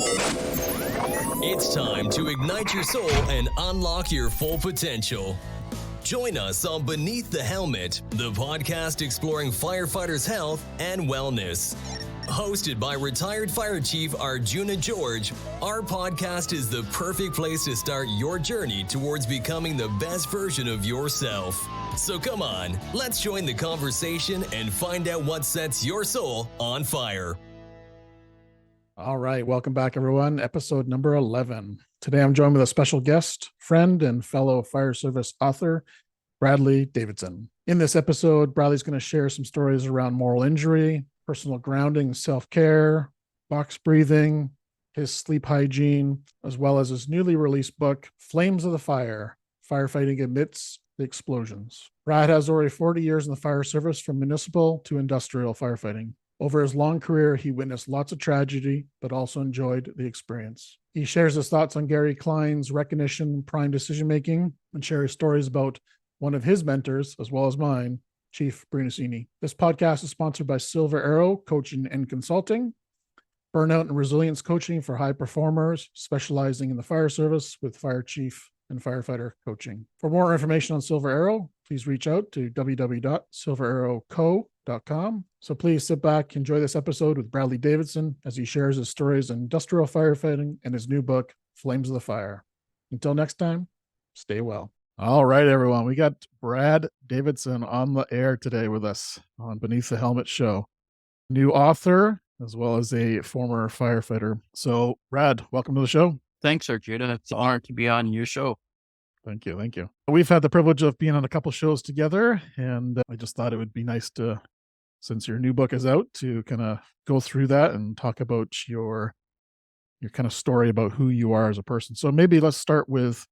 It's time to ignite your soul and unlock your full potential. Join us on Beneath the Helmet, the podcast exploring firefighters' health and wellness. Hosted by retired Fire Chief Arjuna George, our podcast is the perfect place to start your journey towards becoming the best version of yourself. So come on, let's join the conversation and find out what sets your soul on fire. All right, welcome back, everyone. Episode number 11. Today, I'm joined with a special guest, friend, and fellow fire service author, Bradley Davidson. In this episode, Bradley's going to share some stories around moral injury, personal grounding, self-care, box breathing, his sleep hygiene, as well as his newly released book, Flames of the Fire, Firefighting Amidst the Explosions. Brad has already 40 years in the fire service, from municipal to industrial firefighting. Over his long career, he witnessed lots of tragedy, but also enjoyed the experience. He shares his thoughts on Gary Klein's recognition, prime decision-making, and shares stories about one of his mentors, as well as mine, Chief Brunacini. This podcast is sponsored by Silver Arrow Coaching and Consulting, burnout and resilience coaching for high performers, specializing in the fire service with fire chief and firefighter coaching. For more information on Silver Arrow, please reach out to www.silverarrowco.com. So please sit back, enjoy this episode with Bradley Davidson as he shares his stories in industrial firefighting and his new book, Flames of the Fire. Until next time, stay well. All right, everyone. We got Brad Davidson on the air today with us on Beneath the Helmet Show. New author, as well as a former firefighter. So, Brad, welcome to the show. Thanks, Arjuna. It's an honor to be on your show. Thank you. Thank you. We've had the privilege of being on a couple shows together, and I just thought it would be nice to, since your new book is out, to kind of go through that and talk about your kind of story about who you are as a person. So maybe let's start with,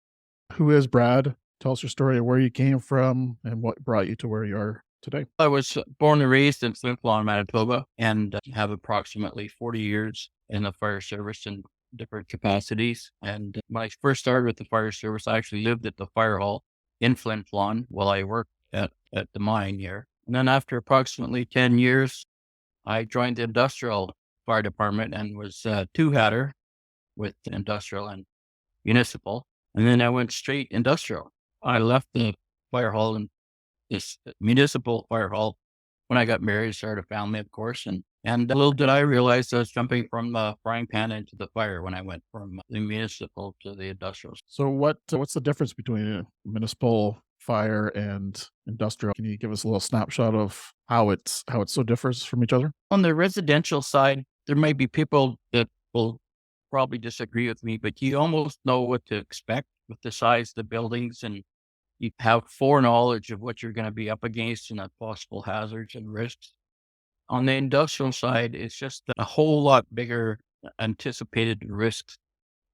who is Brad? Tell us your story of where you came from and what brought you to where you are today. I was born and raised in Flin Flon, Manitoba, and have approximately 40 years in the fire service in different capacities. And when I first started with the fire service, I actually lived at the fire hall in Flin Flon while I worked at the mine here. And then after approximately 10 years, I joined the industrial fire department and was two-hatter with industrial and municipal. And then I went straight industrial. I left the fire hall and this municipal fire hall when I got married, started a family, of course. And little did I realize I was jumping from the frying pan into the fire when I went from the municipal to the industrial. So what's the difference between municipal fire and industrial? Can you give us a little snapshot of how it so differs from each other? On the residential side, there might be people that will probably disagree with me, but you almost know what to expect with the size of the buildings, and you have foreknowledge of what you're going to be up against and the possible hazards and risks. On the industrial side, it's just a whole lot bigger anticipated risks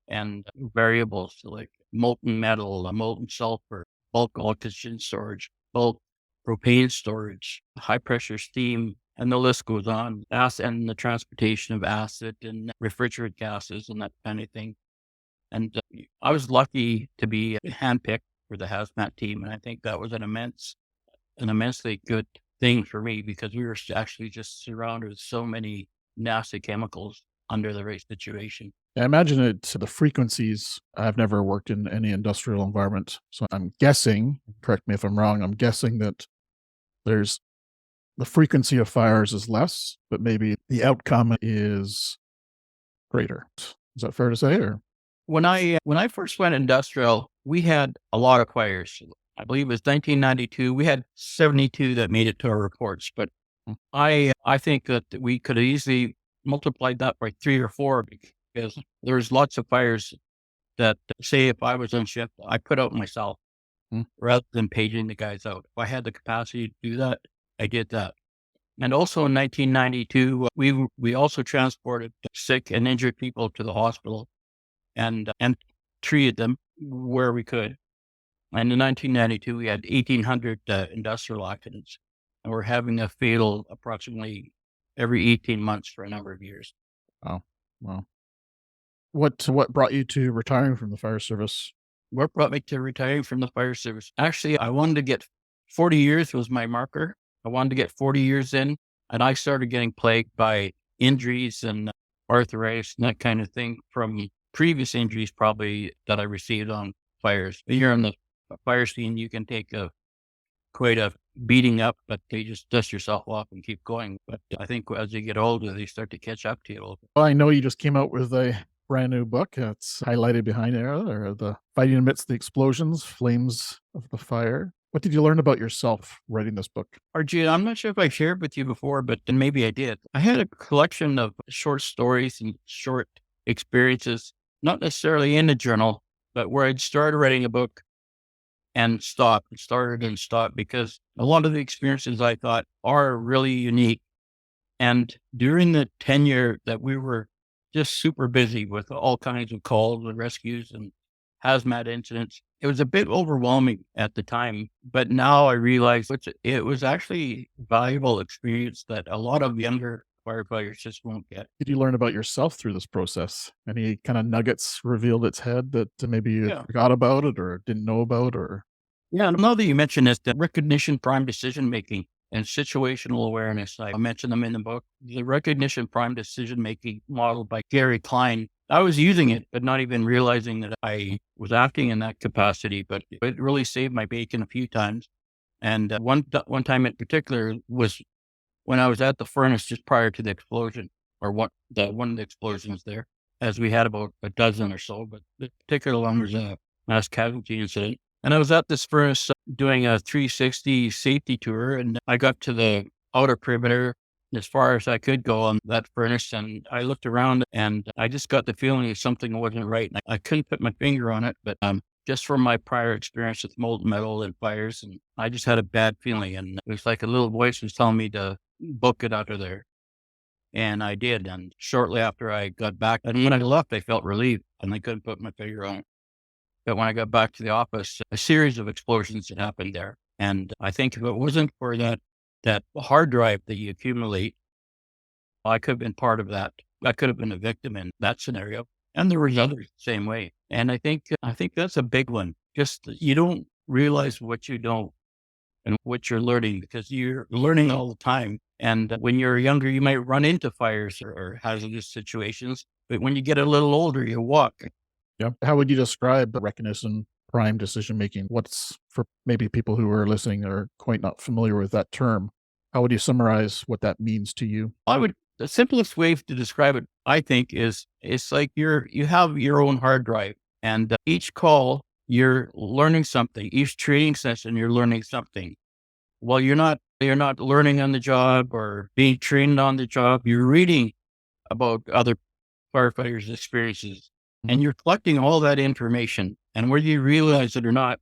and variables, like molten metal, molten sulfur, bulk oxygen storage, bulk propane storage, high pressure steam, and the list goes on. And the transportation of acid and refrigerant gases and that kind of thing. And I was lucky to be handpicked for the hazmat team, and I think that was an immensely good thing for me, because we were actually just surrounded with so many nasty chemicals under the right situation. I imagine the frequencies. I've never worked in any industrial environment, so I'm guessing, correct me if I'm wrong, I'm guessing that there's the frequency of fires is less, but maybe the outcome is greater. Is that fair to say? Or when I first went industrial, we had a lot of fires. I believe it was 1992. We had 72 that made it to our reports, but I think that we could have easily multiplied that by 3 or 4, because there's lots of fires that, say, if I was on shift, I put out myself rather than paging the guys out. If I had the capacity to do that, I did that. And also in 1992, we also transported sick and injured people to the hospital and treated them where we could. And in 1992, we had 1,800 industrial accidents, and we're having a fatal approximately every 18 months for a number of years. Wow. What brought you to retiring from the fire service? What brought me to retiring from the fire service? Actually, I wanted to get 40 years was my marker. I wanted to get 40 years in, and I started getting plagued by injuries and arthritis and that kind of thing from previous injuries probably that I received on fires. When you're on the fire scene, you can take quite a beating up, but you just dust yourself off and keep going. But I think as you get older, they start to catch up to you a little bit. Well, I know you just came out with a brand new book. It's highlighted behind there, or the fighting amidst the explosions, flames of the fire. What did you learn about yourself writing this book? Arjuna, I'm not sure if I shared with you before, but then maybe I did. I had a collection of short stories and short experiences, not necessarily in a journal, but where I'd started writing a book and stopped, and started and stopped, because a lot of the experiences I thought are really unique. And during the tenure that we were just super busy with all kinds of calls and rescues and hazmat incidents, it was a bit overwhelming at the time. But now I realize it was actually valuable experience that a lot of younger firefighters just won't get. Did you learn about yourself through this process? Any kind of nuggets revealed its head that maybe you Yeah. forgot about it or didn't know about? Or Yeah, now that you mention this, the recognition, prime decision making, and situational awareness, I mentioned them in the book. The recognition, prime decision making model by Gary Klein. I was using it, but not even realizing that I was acting in that capacity. But it really saved my bacon a few times. And one time in particular was when I was at the furnace just prior to the explosion, or one of the explosions there, as we had about a dozen or so. But the particular one was a mass casualty incident. And I was at this furnace doing a 360 safety tour, and I got to the outer perimeter as far as I could go on that furnace. And I looked around and I just got the feeling that something wasn't right. And I couldn't put my finger on it, but just from my prior experience with molten metal and fires, and I just had a bad feeling. And it was like a little voice was telling me to book it out of there. And I did. And shortly after I got back, and when I left, I felt relieved and I couldn't put my finger on it. But when I got back to the office, a series of explosions had happened there. And I think if it wasn't for that hard drive that you accumulate, I could have been part of that. I could have been a victim in that scenario. And there was others the same way. And I think that's a big one. Just you don't realize what you don't and what you're learning, because you're learning all the time. And when you're younger, you might run into fires or hazardous situations. But when you get a little older, you walk. yeah, how would you describe recognition, prime decision making? What's for maybe people who are listening or quite not familiar with that term? How would you summarize what that means to you? The simplest way to describe it, I think, is it's like you have your own hard drive, and each call you're learning something. Each training session you're learning something. Well, you're not learning on the job or being trained on the job. You're reading about other firefighters' experiences, and you're collecting all that information. And whether you realize it or not,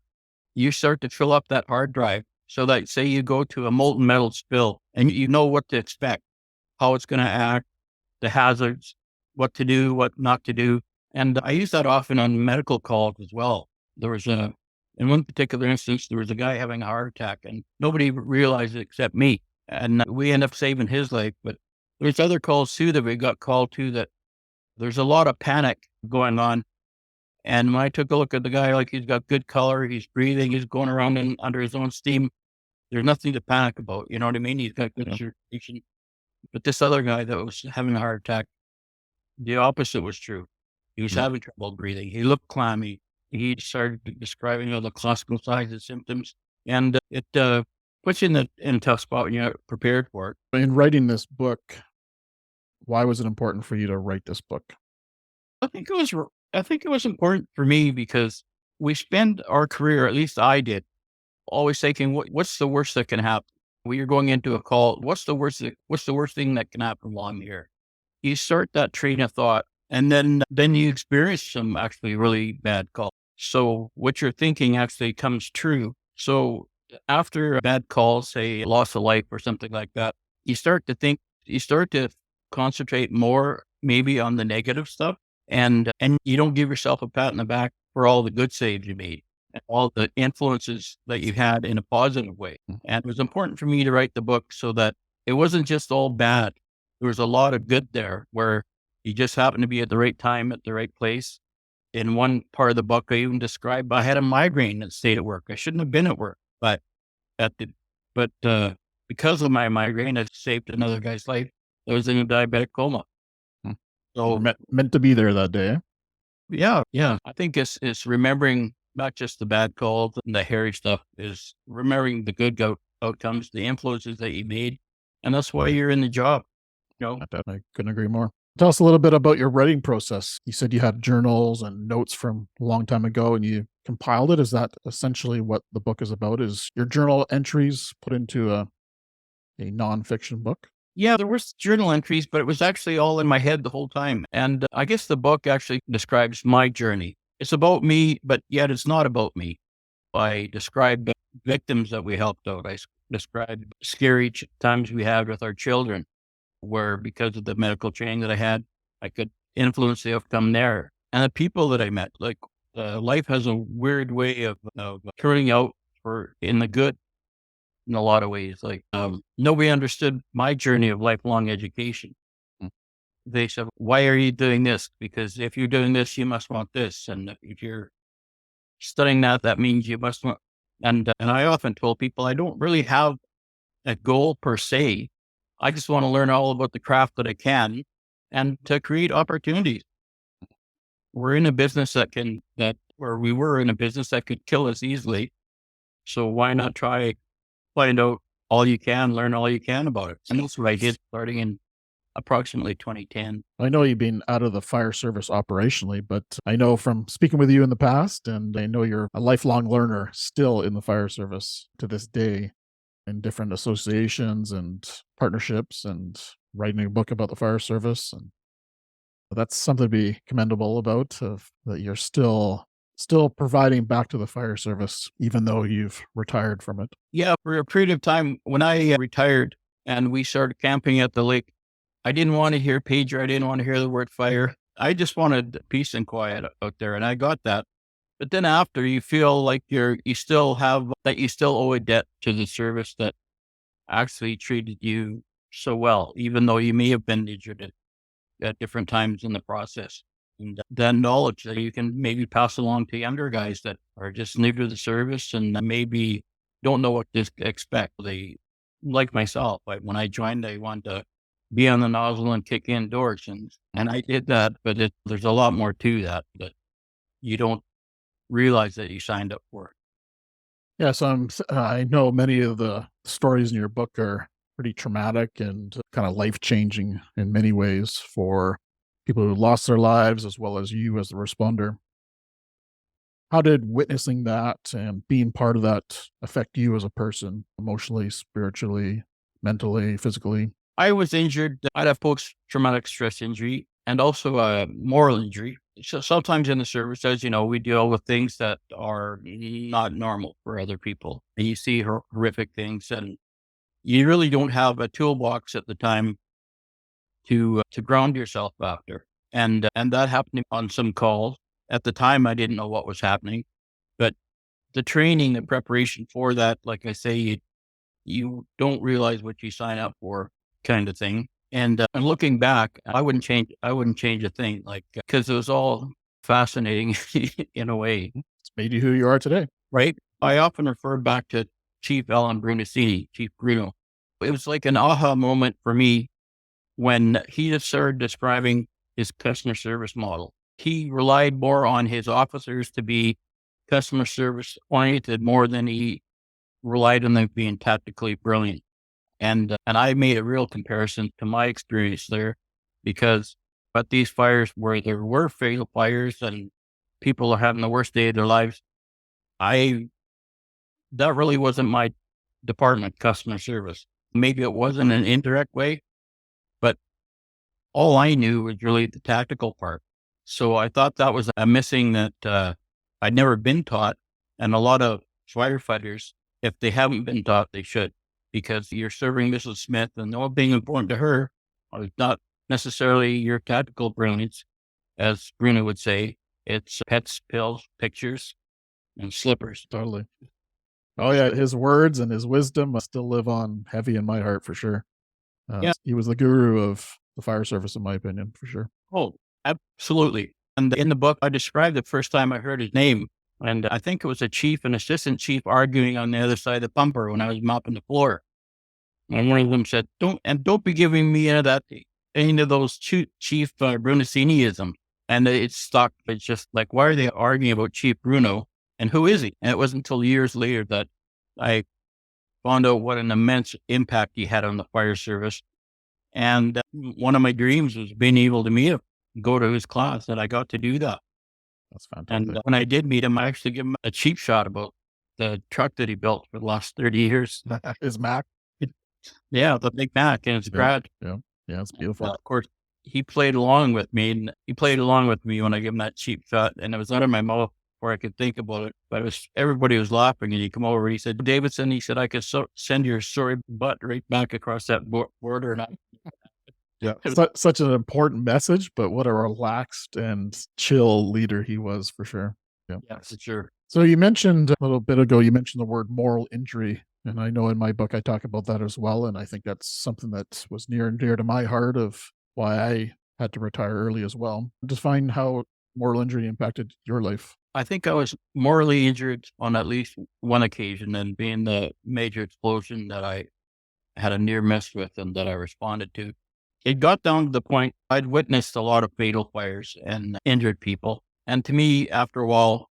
you start to fill up that hard drive. So that, say you go to a molten metal spill and you know what to expect, how it's going to act, the hazards, what to do, what not to do. And I use that often on medical calls as well. In one particular instance, there was a guy having a heart attack and nobody realized it except me. And we end up saving his life. But there's other calls too that we got called to that there's a lot of panic going on. And when I took a look at the guy, like he's got good color, he's breathing, he's going around under his own steam. There's nothing to panic about. You know what I mean? He's got good circulation. But this other guy that was having a heart attack, the opposite was true. He was having trouble breathing. He looked clammy. He started describing all the classical signs and symptoms. And it puts you in a tough spot when you're not prepared for it. In writing this book, why was it important for you to write this book? I think it was important for me because we spend our career, at least I did, always thinking, what's the worst that can happen? When you're going into a call, what's the worst thing that can happen while I'm here? You start that train of thought, and then you experience some actually really bad calls. So what you're thinking actually comes true. So after a bad call, say loss of life or something like that, you start to concentrate more maybe on the negative stuff, and you don't give yourself a pat on the back for all the good saves you made and all the influences that you had in a positive way. And it was important for me to write the book so that it wasn't just all bad. There was a lot of good there where you just happened to be at the right time at the right place. In one part of the book, I even described I had a migraine that stayed at work. I shouldn't have been at work, but because of my migraine, I saved another guy's life that was in a diabetic coma. So Meant to be there that day. yeah. I think it's remembering not just the bad calls and the hairy stuff, is remembering the good outcomes, the influences that you made. And that's why you're in the job. I couldn't agree more. Tell us a little bit about your writing process. You said you had journals and notes from a long time ago and you compiled it. Is that essentially what the book is about? Is your journal entries put into a nonfiction book? Yeah, there was journal entries, but it was actually all in my head the whole time. And I guess the book actually describes my journey. It's about me, but yet it's not about me. I describe victims that we helped out. I describe scary times we had with our children, where because of the medical training that I had, I could influence the outcome there. And the people that I met, like life has a weird way of turning out in the good in a lot of ways. Like nobody understood my journey of lifelong education. Mm. They said, "Why are you doing this? Because if you're doing this, you must want this. And if you're studying that, that means you must want." And I often told people I don't really have a goal per se. I just want to learn all about the craft that I can and to create opportunities. We're in a business we were in a business that could kill us easily. So why not find out all you can, learn all you can about it? And that's what I did starting in approximately 2010. I know you've been out of the fire service operationally, but I know from speaking with you in the past, and I know you're a lifelong learner still in the fire service to this day in different associations and partnerships and writing a book about the fire service. And that's something to be commendable about, that you're still providing back to the fire service, even though you've retired from it. Yeah, for a period of time when I retired and we started camping at the lake, I didn't want to hear pager. I didn't want to hear the word fire. I just wanted peace and quiet out there, and I got that. But then after, you feel like you still owe a debt to the service that actually treated you so well, even though you may have been injured at different times in the process. And that knowledge that you can maybe pass along to younger guys that are just new to the service and maybe don't know what to expect. They, like myself, when I joined, I wanted to be on the nozzle and kick indoors. And I did that, but there's a lot more to that you don't realize that you signed up for. Yeah, so I know many of the stories in your book are pretty traumatic and kind of life-changing in many ways for people who lost their lives as well as you as the responder. How did witnessing that and being part of that affect you as a person, emotionally, spiritually, mentally, physically? I was injured. I had a post-traumatic stress injury and also a moral injury. So sometimes in the service, as you know, we deal with things that are not normal for other people. And you see horrific things, and you really don't have a toolbox at the time to ground yourself after. And that happened on some calls. At the time, I didn't know what was happening, but the training, the preparation for that, like I say, you don't realize what you sign up for, kind of thing. And looking back, I wouldn't change a thing, because it was all fascinating in a way. It's made you who you are today. Right. I often refer back to Chief Alan Brunacini, Chief Bruno. It was like an aha moment for me when he just started describing his customer service model. He relied more on his officers to be customer service oriented more than he relied on them being tactically brilliant. And I made a real comparison to my experience there, because at these fires where there were fatal fires and people are having the worst day of their lives, that really wasn't my department, customer service. Maybe it was in an indirect way, but all I knew was really the tactical part. So I thought that was a missing that I'd never been taught. And a lot of firefighters, if they haven't been taught, they should, because you're serving Mrs. Smith, and all being important to her is not necessarily your tactical brilliance, as Bruno would say. It's pets, pills, pictures, and slippers. Totally. Oh yeah, his words and his wisdom still live on heavy in my heart for sure. Yeah. He was the guru of the fire service, in my opinion, for sure. Oh, absolutely. And in the book, I described the first time I heard his name. And I think it was a chief and assistant chief arguing on the other side of the pumper when I was mopping the floor. And one of them said, don't be giving me any of that into those Chief Brunaciniism, and it stuck. It's just like, why are they arguing about Chief Bruno and who is he? And it wasn't until years later that I found out what an immense impact he had on the fire service. And one of my dreams was being able to meet him, go to his class, and I got to do that. That's fantastic. And when I did meet him, I actually gave him a cheap shot about the truck that he built for the last 30 years. His Mac. Yeah, the Big Mac and his grad. Yeah, it's beautiful. Of course, he played along with me, and he played along with me when I gave him that cheap shot, and it was out of my mouth before I could think about it. But everybody was laughing, and he come over. He said, "Davidson," he said, "I could send your sorry butt right back across that border." And yeah, such an important message, but what a relaxed and chill leader he was, for sure. Yeah, for sure. So you mentioned a little bit ago, you mentioned the word moral injury. And I know in my book, I talk about that as well. And I think that's something that was near and dear to my heart of why I had to retire early as well. Define how moral injury impacted your life. I think I was morally injured on at least one occasion, and being the major explosion that I had a near miss with and that I responded to. It got down to the point I'd witnessed a lot of fatal fires and injured people. And to me, after a while,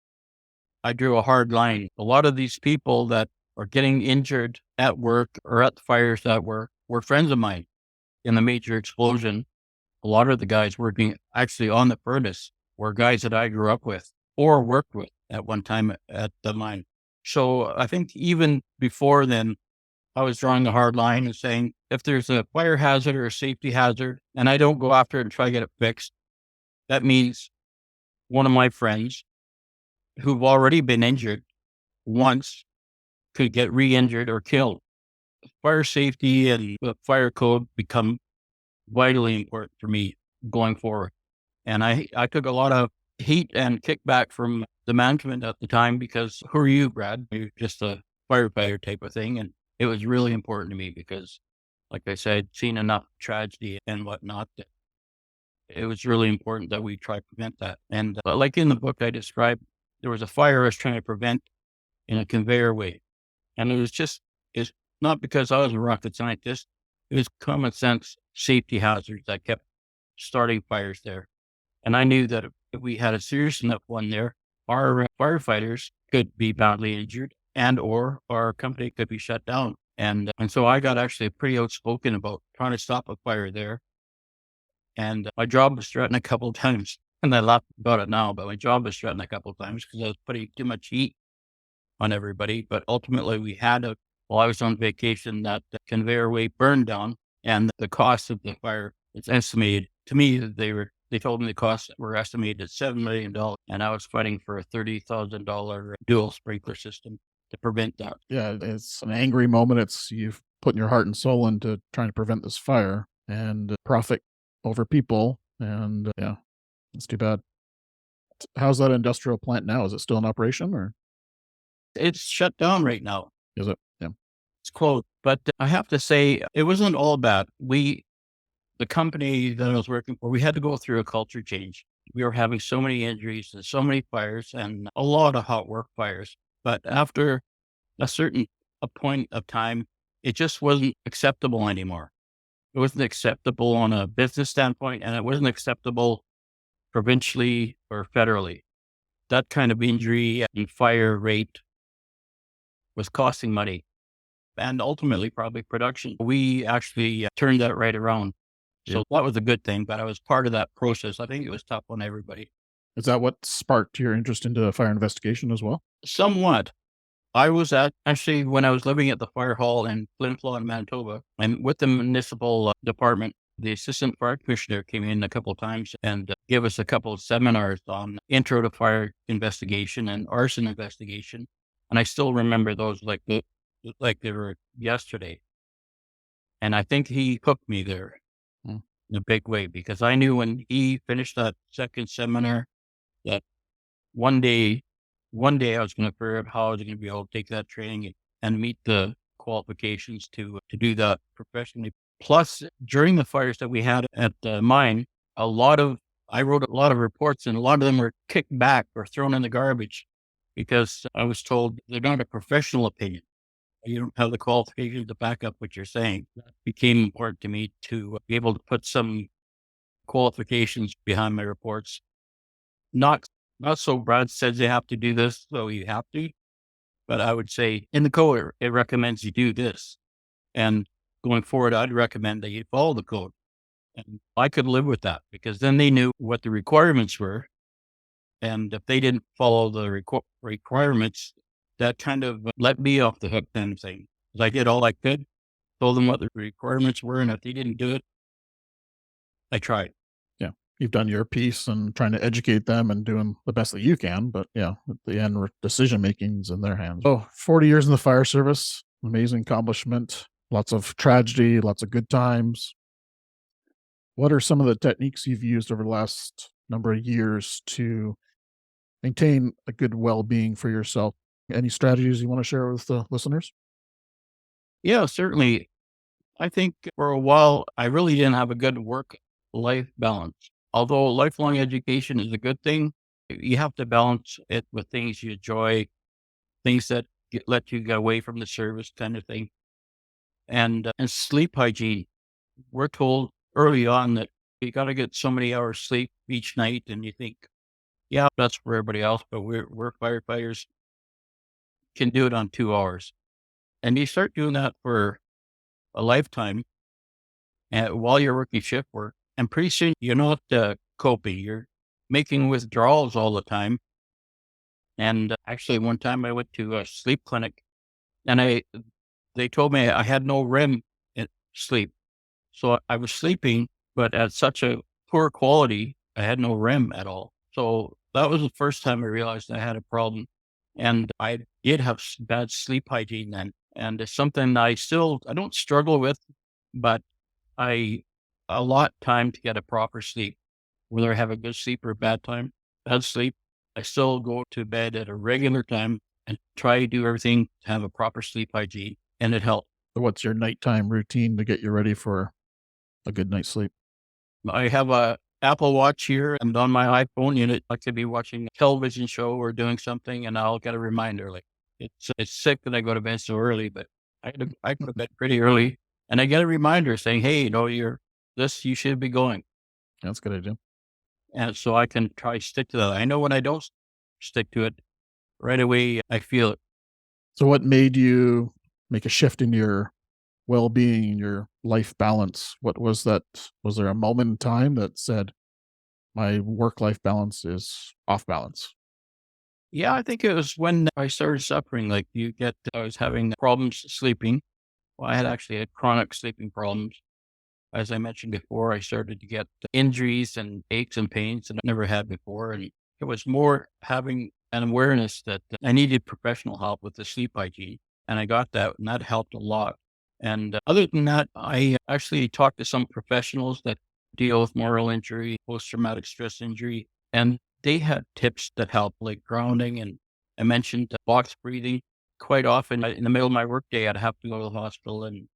I drew a hard line. A lot of these people that are getting injured at work or at the fires at work were friends of mine. In the major explosion, a lot of the guys working actually on the furnace were guys that I grew up with or worked with at one time at the mine. So I think even before then, I was drawing a hard line and saying, if there's a fire hazard or a safety hazard and I don't go after it and try to get it fixed, that means one of my friends who've already been injured once could get re-injured or killed. Fire safety and the fire code become vitally important for me going forward. And I took a lot of heat and kickback from the management at the time because, who are you, Brad? You're just a firefighter type of thing. And it was really important to me because, like I said, I'd seen enough tragedy and whatnot that it was really important that we try to prevent that. And like in the book I described, there was a fire I was trying to prevent in a conveyor way. And it's not because I was a rocket scientist. It was common sense safety hazards that kept starting fires there. And I knew that if we had a serious enough one there, our firefighters could be badly injured and or our company could be shut down. And so I got actually pretty outspoken about trying to stop a fire there. And my job was threatened a couple of times. And I laugh about it now, but my job was threatened a couple of times because I was putting too much heat on everybody. But ultimately we had while I was on vacation, that the conveyor way burned down, and the cost of the fire is estimated to me that they told me the costs were estimated at $7 million, and I was fighting for a $30,000 dual sprinkler system to prevent that. Yeah, it's an angry moment. You've put your heart and soul into trying to prevent this fire and profit over people, and yeah, it's too bad. How's that industrial plant now? Is it still in operation, or? It's shut down right now. Is it? Yeah. It's closed. But I have to say, it wasn't all bad. The company that I was working for, we had to go through a culture change. We were having so many injuries and so many fires and a lot of hot work fires. But after a point of time, it just wasn't acceptable anymore. It wasn't acceptable on a business standpoint, and it wasn't acceptable provincially or federally. That kind of injury and fire rate was costing money and ultimately probably production. We actually turned that right around. So that was a good thing, but I was part of that process. I think it was tough on everybody. Is that what sparked your interest into fire investigation as well? Somewhat. I was actually when I was living at the fire hall in Flin Flon, Manitoba, and with the municipal department, the assistant fire commissioner came in a couple of times and gave us a couple of seminars on intro to fire investigation and arson investigation. And I still remember those like they were yesterday. And I think he hooked me there in a big way, because I knew when he finished that second seminar that one day I was going to figure out how I was going to be able to take that training and meet the qualifications to do that professionally. Plus, during the fires that we had at the mine, I wrote a lot of reports, and a lot of them were kicked back or thrown in the garbage because I was told they're not a professional opinion. you don't have the qualifications to back up what you're saying. That became important to me to be able to put some qualifications behind my reports. Not so Brad says you have to do this, so you have to. But I would say in the code, it recommends you do this. And going forward, I'd recommend that you follow the code. And I could live with that because then they knew what the requirements were. And if they didn't follow the requirements, that kind of let me off the hook kind of thing. 'Cause I did all I could, told them what the requirements were. And if they didn't do it, I tried. Yeah. You've done your piece and trying to educate them and doing the best that you can. But yeah, at the end, decision making's in their hands. Oh, 40 years in the fire service, amazing accomplishment, lots of tragedy, lots of good times. What are some of the techniques you've used over the last number of years to maintain a good well-being for yourself? Any strategies you want to share with the listeners? Yeah, certainly. I think for a while, I really didn't have a good work-life balance. Although lifelong education is a good thing, you have to balance it with things you enjoy, things that let you get away from the service kind of thing. And sleep hygiene. We're told early on that you got to get so many hours sleep each night. And you think, yeah, that's for everybody else, but we're firefighters, can do it on 2 hours. And you start doing that for a lifetime while you're working shift work. And pretty soon you're not coping. You're making withdrawals all the time. And actually, one time I went to a sleep clinic and they told me I had no REM sleep. So I was sleeping, but at such a poor quality, I had no REM at all. So that was the first time I realized I had a problem. And I did have bad sleep hygiene then. And it's something I don't struggle with, but I allot time to get a proper sleep, whether I have a good sleep or bad sleep. I still go to bed at a regular time and try to do everything to have a proper sleep hygiene, and it helps. So what's your nighttime routine to get you ready for a good night's sleep? I have a Apple Watch here, and on my iPhone unit, I could be watching a television show or doing something, and I'll get a reminder. Like it's sick that I go to bed so early, but I go to bed pretty early, and I get a reminder saying, "Hey, you should be going." That's a good idea. And so I can try stick to that. I know when I don't stick to it right away, I feel it. So what made you make a shift in your well-being, your life balance? What was that? Was there a moment in time that said, my work-life balance is off balance? Yeah, I think it was when I started suffering. I was having problems sleeping. Well, I actually had chronic sleeping problems. As I mentioned before, I started to get injuries and aches and pains that I never had before. And it was more having an awareness that I needed professional help with the sleep hygiene. And I got that, and that helped a lot. And other than that, I actually talked to some professionals that deal with moral injury, post-traumatic stress injury, and they had tips that help, like grounding. And I mentioned box breathing. Quite often in the middle of my workday, I'd have to go to the hospital and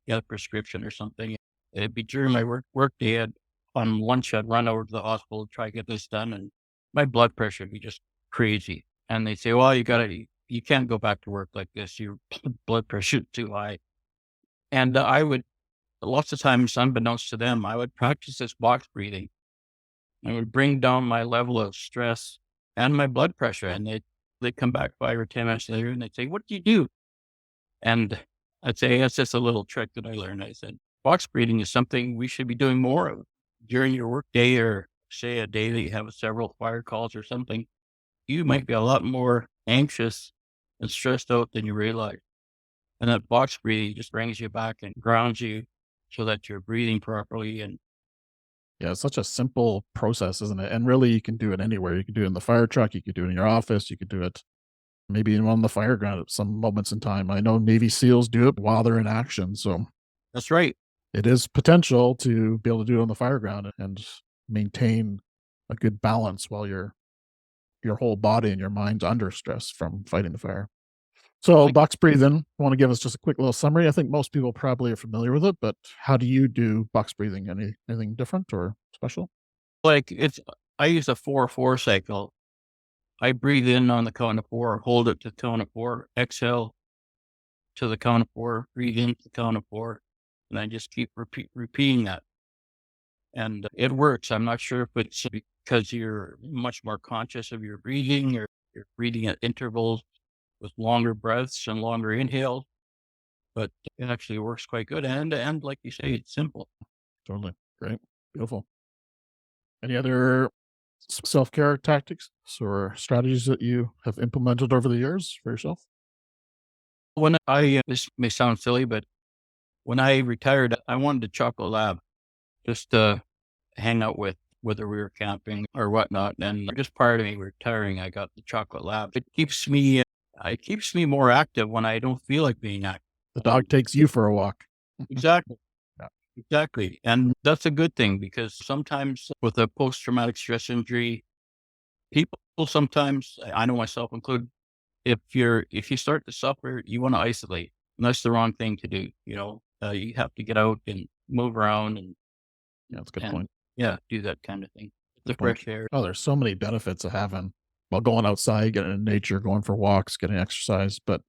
get a prescription or something. It'd be during my work day. On lunch, I'd run over to the hospital to try to get this done, and my blood pressure would be just crazy. And they say, "Well, you can't go back to work like this. Your blood pressure is too high." And I would, lots of times, unbeknownst to them, I would practice this box breathing. I would bring down my level of stress and my blood pressure, and they'd come back 5 or 10 minutes later, and they'd say, "What did you do?" And I'd say, "It's just a little trick that I learned." I said, "Box breathing is something we should be doing more of during your work day, or say a day that you have several fire calls or something. You might be a lot more anxious and stressed out than you realize. And that box breathing just brings you back and grounds you so that you're breathing properly." And Yeah, it's such a simple process, isn't it? And really, you can do it anywhere. You can do it in the fire truck. You could do it in your office. You could do it maybe even on the fire ground at some moments in time. I know Navy SEALs do it while they're in action. So that's right. it is potential to be able to do it on the fire ground and maintain a good balance while your whole body and your mind's under stress from fighting the fire. So Like, box breathing, want to give us just a quick little summary? I think most people probably are familiar with it, but how do you do box breathing? Anything different or special? I use a 4-4 cycle. I breathe in on the count of four, hold it to count of four, exhale to the count of 4, breathe in to the count of 4, and I just keep repeating that. And it works. I'm not sure if it's because you're much more conscious of your breathing, or you're breathing at intervals with longer breaths and longer inhales, but it actually works quite good. And like you say, it's simple. Totally. Great. Beautiful. Any other self-care tactics or strategies that you have implemented over the years for yourself? When this may sound silly, but when I retired, I wanted a chocolate lab just to hang out with, whether we were camping or whatnot. And just prior to me retiring, I got the chocolate lab. It keeps me more active when I don't feel like being active. The dog takes you for a walk. Exactly. Yeah. Exactly. And that's a good thing, because sometimes with a post-traumatic stress injury, people sometimes, I know myself included, if you start to suffer, you want to isolate. And that's the wrong thing to do. You have to get out and move around Yeah, that's a good and point. yeah, do that kind of thing. The Good point. fresh air. Oh, there's so many benefits of having, well, going outside, getting in nature, going for walks, getting exercise. But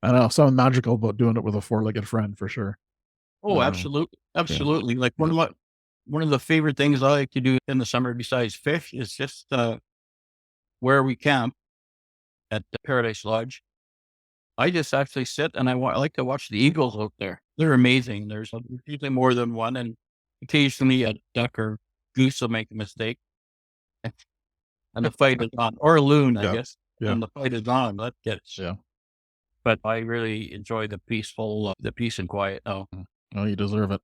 I don't know, something magical about doing it with a four-legged friend for sure. Oh, Um, absolutely. yeah. Absolutely. Like one of the favorite things I like to do in the summer besides fish is just where we camp at the Paradise Lodge. I just actually sit and I like to watch the eagles out there. They're amazing. There's usually more than one, and occasionally a duck or goose will make a mistake, and the fight is on, or a loon, I Yeah. guess. Yeah. And the fight is on. That gets. Yeah. But I really enjoy the peace and quiet. Oh, Oh, you deserve it.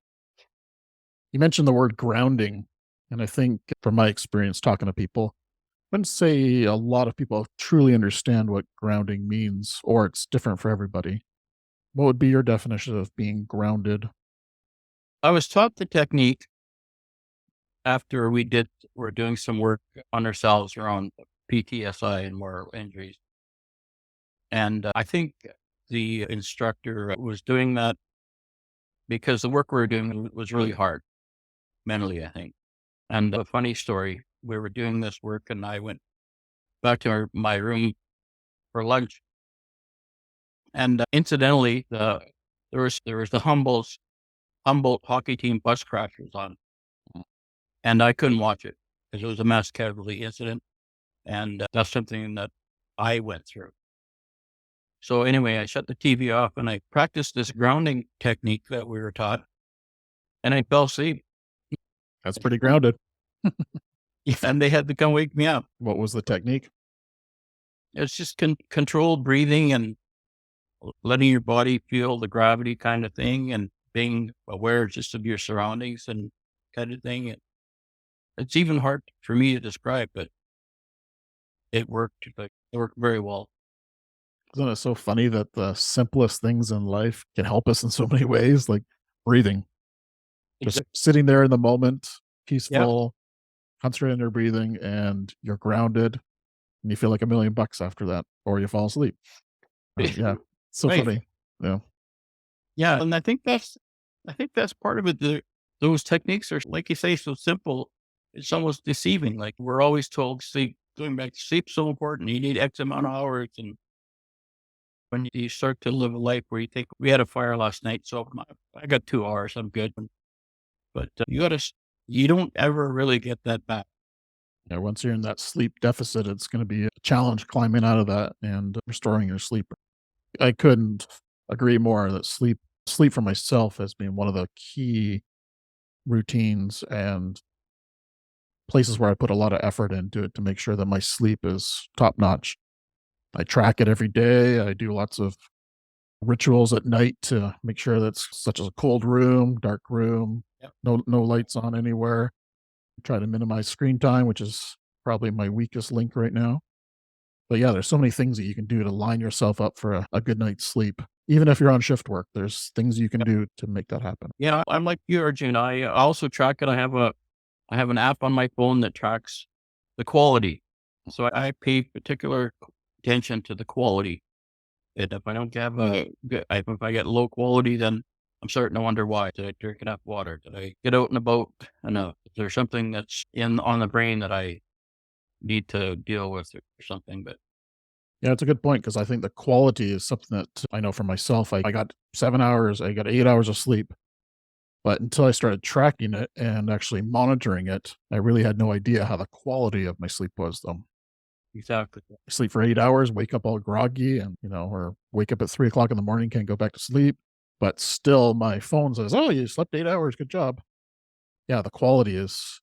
You mentioned the word grounding. And I think from my experience talking to people, I wouldn't say a lot of people truly understand what grounding means, or it's different for everybody. What would be your definition of being grounded? I was taught the technique after we're doing some work on ourselves around PTSI and more injuries. And I think the instructor was doing that because the work we were doing was really hard mentally, I think. And a funny story, we were doing this work and I went back to my room for lunch. And incidentally, there was the Humboldt hockey team bus crashers on, and I couldn't watch it because it was a mass casualty incident. And that's something that I went through. So anyway, I shut the TV off and I practiced this grounding technique that we were taught, and I fell asleep. That's pretty grounded. And they had to come wake me up. What was the technique? It's just controlled breathing and letting your body feel the gravity kind of thing, and being aware just of your surroundings and kind of thing. It's even hard for me to describe, but it worked. But it worked very well. Isn't it so funny that the simplest things in life can help us in so many ways, like breathing? Just sitting there in the moment, peaceful, concentrating on your breathing, and you're grounded, and you feel like $1,000,000 after that, or you fall asleep. Yeah, so Right. funny. Yeah, Yeah, and I think that's part of it. Those techniques are, like you say, so simple. It's almost deceiving. Like we're always told, going back to sleep's so important. You need X amount of hours, and when you start to live a life where you think, we had a fire last night, so I got 2 hours, I'm good. But you don't ever really get that back. yeah. Once you're in that sleep deficit, it's going to be a challenge climbing out of that and restoring your sleep. I couldn't agree more that sleep for myself has been one of the key routines and places where I put a lot of effort into it to make sure that my sleep is top notch. I track it every day. I do lots of rituals at night to make sure that's, such as a cold room, dark room, Yep. no lights on anywhere. Try to minimize screen time, which is probably my weakest link right now. But yeah, there's so many things that you can do to line yourself up for a good night's sleep. Even if you're on shift work, there's things you can do to make that happen. Yeah, I'm like you, Arjuna. I also track it. I have an app on my phone that tracks the quality. So I pay particular attention to the quality. And if I don't have if I get low quality, then I'm starting to wonder why. Did I drink enough water? Did I get out and about enough? Is there something that's on the brain that I need to deal with or something? But Yeah, it's a good point because I think the quality is something that I know for myself. I got 7 hours, I got 8 hours of sleep. But until I started tracking it and actually monitoring it, I really had no idea how the quality of my sleep was, though. Exactly. I sleep for 8 hours, wake up all groggy, and or wake up at 3 o'clock in the morning, can't go back to sleep. But still, my phone says, "Oh, you slept 8 hours. Good job." Yeah, the quality is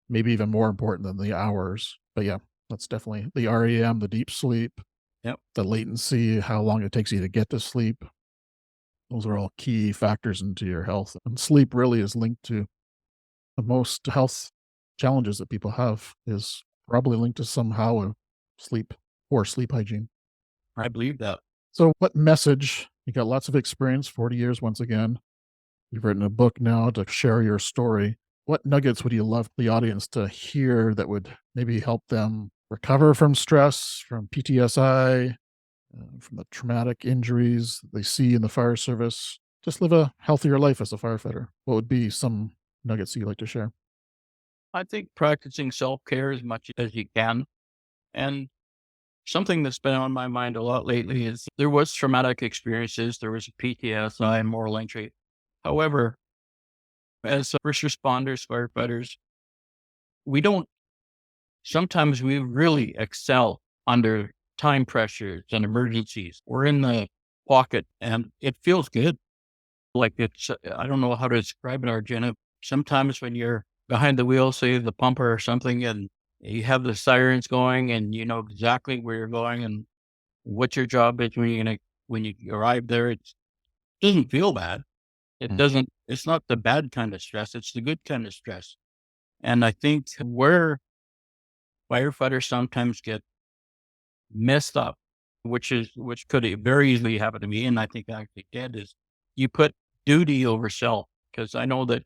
maybe even more important than the hours. But yeah, that's definitely the REM, the deep sleep, Yep. the latency, how long it takes you to get to sleep. Those are all key factors into your health. And sleep really is linked to the most health challenges that people have is probably linked to somehow of sleep or sleep hygiene. I believe that. So what message, you got lots of experience, 40 years once again. You've written a book now to share your story. What nuggets would you love the audience to hear that would maybe help them recover from stress, from PTSI, from the traumatic injuries they see in the fire service? Just live a healthier life as a firefighter. What would be some nuggets you'd like to share? I think practicing self-care as much as you can. And something that's been on my mind a lot lately is there was traumatic experiences. There was PTSI and moral injury. However, as first responders, firefighters, we don't, sometimes we really excel under time pressures and emergencies. We're in the pocket and it feels good. Like it's, I don't know how to describe it, Arjuna. Sometimes when you're behind the wheel, say the pumper or something, and you have the sirens going and you know exactly where you're going and what your job is when you arrive there, it doesn't feel bad. It Mm. doesn't, it's not the bad kind of stress. It's the good kind of stress. And I think where firefighters sometimes get messed up, which could very easily happen to me, and I think actually did, is you put duty over self. Because I know that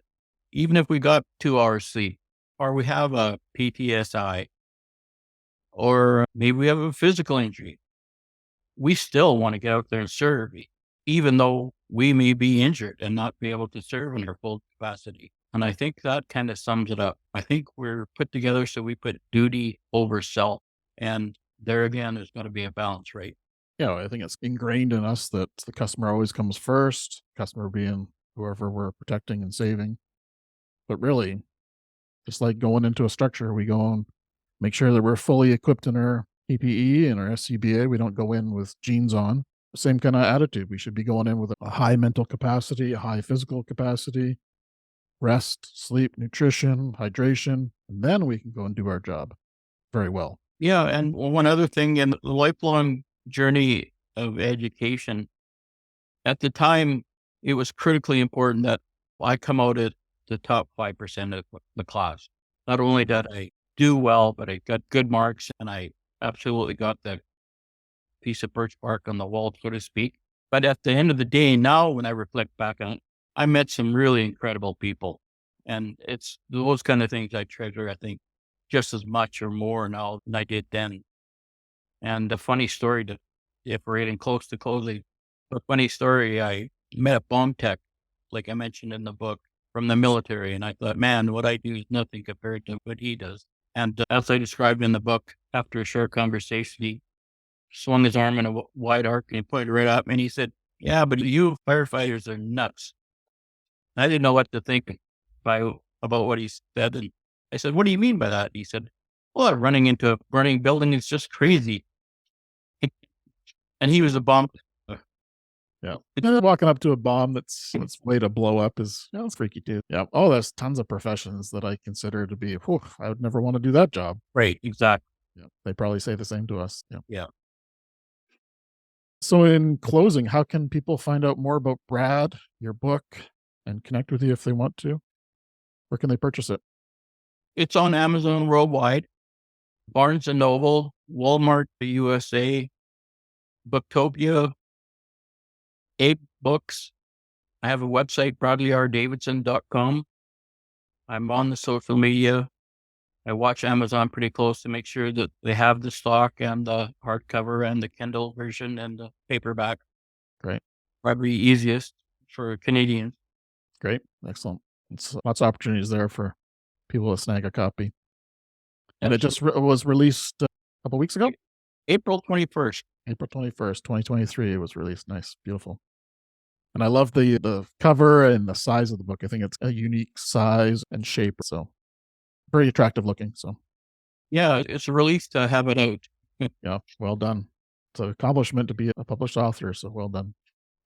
even if we got 2 hours sleep, or we have a PTSI, or maybe we have a physical injury, we still want to get out there and serve, even though we may be injured and not be able to serve in our full capacity. And I think that kind of sums it up. I think we're put together so we put duty over self. And there again, there's got to be a balance, right? Yeah, I think it's ingrained in us that the customer always comes first, customer being whoever we're protecting and saving. But really, just like going into a structure, we go and make sure that we're fully equipped in our PPE and our SCBA. We don't go in with jeans on. Same kind of attitude. We should be going in with a high mental capacity, a high physical capacity, rest, sleep, nutrition, hydration, and then we can go and do our job very well. Yeah. And one other thing in the lifelong journey of education, at the time, it was critically important that I come out at the top 5% of the class. Not only did I do well, but I got good marks and I absolutely got the piece of birch bark on the wall, so to speak. But at the end of the day, now when I reflect back on it, I met some really incredible people. And it's those kind of things I treasure, I think, just as much or more now than I did then. And a funny story to, if we're getting close to closing, a funny story, I met a bomb tech, like I mentioned in the book, from the military. And I thought, man, what I do is nothing compared to what he does. And as I described in the book, after a short conversation, he swung his arm in a wide arc and he pointed right at me and he said, yeah, but you firefighters are nuts. I didn't know what to think about what he said. And I said, what do you mean by that? He said, well, running into a burning building is just crazy. And he was a bomb. Yeah. Walking up to a bomb that's way to blow up is, it's freaky too. Yeah. Oh, there's tons of professions that I consider to be, whew, I would never want to do that job. Right. Exactly. Yeah. They probably say the same to us. Yeah. Yeah. So in closing, how can people find out more about Brad, your book, and connect with you if they want to? Where can they purchase it? It's on Amazon worldwide, Barnes and Noble, Walmart, the USA, Booktopia, Ape Books. I have a website, bradleydavidson.com. I'm on the social media. I watch Amazon pretty close to make sure that they have the stock and the hardcover and the Kindle version and the paperback. Great. Probably easiest for Canadians. Great. Excellent. It's lots of opportunities there for people to snag a copy. And it just was released a couple weeks ago? April 21st. April 21st, 2023. It was released. Nice. Beautiful. And I love the cover and the size of the book. I think it's a unique size and shape. So very attractive looking. So Yeah, it's a relief to have it out. yeah, well done. It's an accomplishment to be a published author. So well done.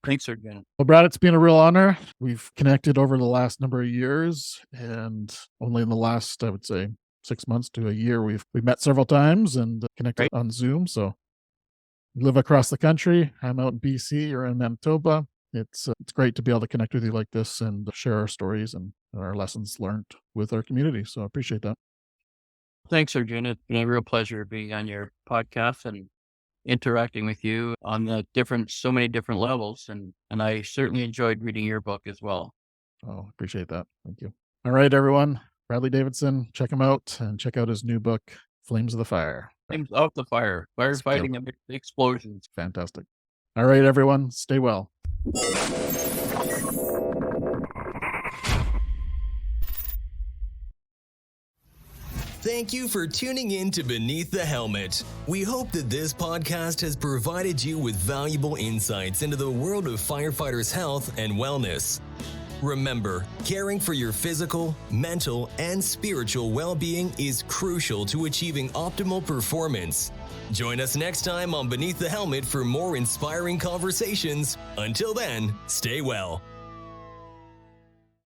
Thanks, Arjuna. Well, Brad, it's been a real honor. We've connected over the last number of years, and only in the last, I would say, 6 months to a year, we've met several times and connected on Zoom. So we live across the country. I'm out in BC. You're in Manitoba. It's great to be able to connect with you like this and share our stories and our lessons learned with our community. So I appreciate that. Thanks, Arjuna. It's been a real pleasure being on your podcast and interacting with you on so many different levels. And I certainly enjoyed reading your book as well. Oh, appreciate that. Thank you. All right, everyone. Bradley Davidson, check him out and check out his new book, Flames of the Fire. Flames of the Fire, firefighting amid explosions. Fantastic. All right, everyone. Stay well. Thank you for tuning in to Beneath the Helmet. We hope that this podcast has provided you with valuable insights into the world of firefighters' health and wellness. Remember, caring for your physical, mental, and spiritual well-being is crucial to achieving optimal performance. Join us next time on Beneath the Helmet for more inspiring conversations. Until then, stay well.